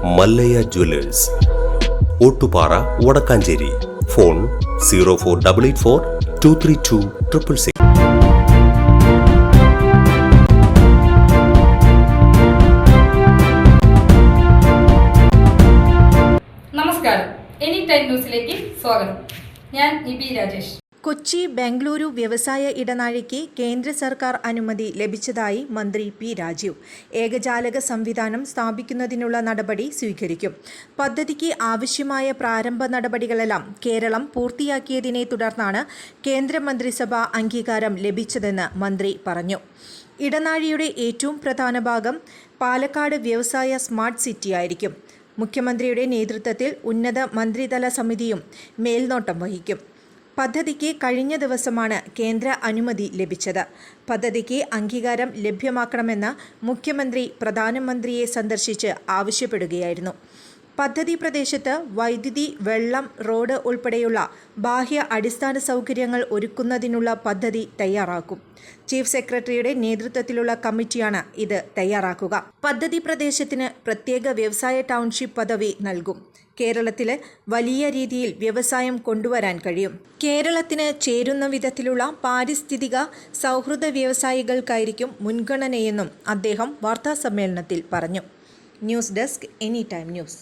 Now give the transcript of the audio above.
Mallayya Jewellers, Ottupara, Vadakkanchery. Phone 04884 232 666. നമസ്കാരം, any time ന്യൂസിലേക്ക് സ്വാഗതം. ഞാൻ നിബി രാജേഷ്. കൊച്ചി ബംഗളൂരു വ്യവസായ ഇടനാഴിക്ക് കേന്ദ്ര സർക്കാർ അനുമതി ലഭിച്ചതായി മന്ത്രി പി രാജീവ്. ഏകജാലക സംവിധാനം സ്ഥാപിക്കുന്നതിനുള്ള നടപടി സ്വീകരിക്കും. പദ്ധതിക്ക് ആവശ്യമായ പ്രാരംഭ നടപടികളെല്ലാം കേരളം പൂർത്തിയാക്കിയതിനെ തുടർന്നാണ് കേന്ദ്രമന്ത്രിസഭ അംഗീകാരം ലഭിച്ചതെന്ന് മന്ത്രി പറഞ്ഞു. ഇടനാഴിയുടെ ഏറ്റവും പ്രധാന ഭാഗം പാലക്കാട് വ്യവസായ സ്മാർട്ട് സിറ്റിയായിരിക്കും. മുഖ്യമന്ത്രിയുടെ നേതൃത്വത്തിൽ ഉന്നത മന്ത്രിതല സമിതിയും മേൽനോട്ടം വഹിക്കും. പദ്ധതിക്ക് കഴിഞ്ഞ ദിവസമാണ് കേന്ദ്ര അനുമതി ലഭിച്ചത്. പദ്ധതിക്ക് അംഗീകാരം ലഭ്യമാക്കണമെന്ന് മുഖ്യമന്ത്രി പ്രധാനമന്ത്രിയെ സന്ദർശിച്ച് ആവശ്യപ്പെടുകയായിരുന്നു. പദ്ധതി പ്രദേശത്ത് വൈദ്യുതി, വെള്ളം, റോഡ് ഉൾപ്പെടെയുള്ള ബാഹ്യ അടിസ്ഥാന സൗകര്യങ്ങൾ ഒരുക്കുന്നതിനുള്ള പദ്ധതി തയ്യാറാക്കും. ചീഫ് സെക്രട്ടറിയുടെ നേതൃത്വത്തിലുള്ള കമ്മിറ്റിയാണ് ഇത് തയ്യാറാക്കുക. പദ്ധതി പ്രദേശത്തിന് പ്രത്യേക വ്യവസായ ടൗൺഷിപ്പ് പദവി നൽകും. കേരളത്തിൽ വലിയ രീതിയിൽ വ്യവസായം കൊണ്ടുവരാൻ കഴിയും. കേരളത്തിന് ചേരുന്ന വിധത്തിലുള്ള പാരിസ്ഥിതിക സൗഹൃദ വ്യവസായികൾക്കായിരിക്കും മുൻഗണനയെന്നും അദ്ദേഹം വാർത്താസമ്മേളനത്തിൽ പറഞ്ഞു. News desk, any time news.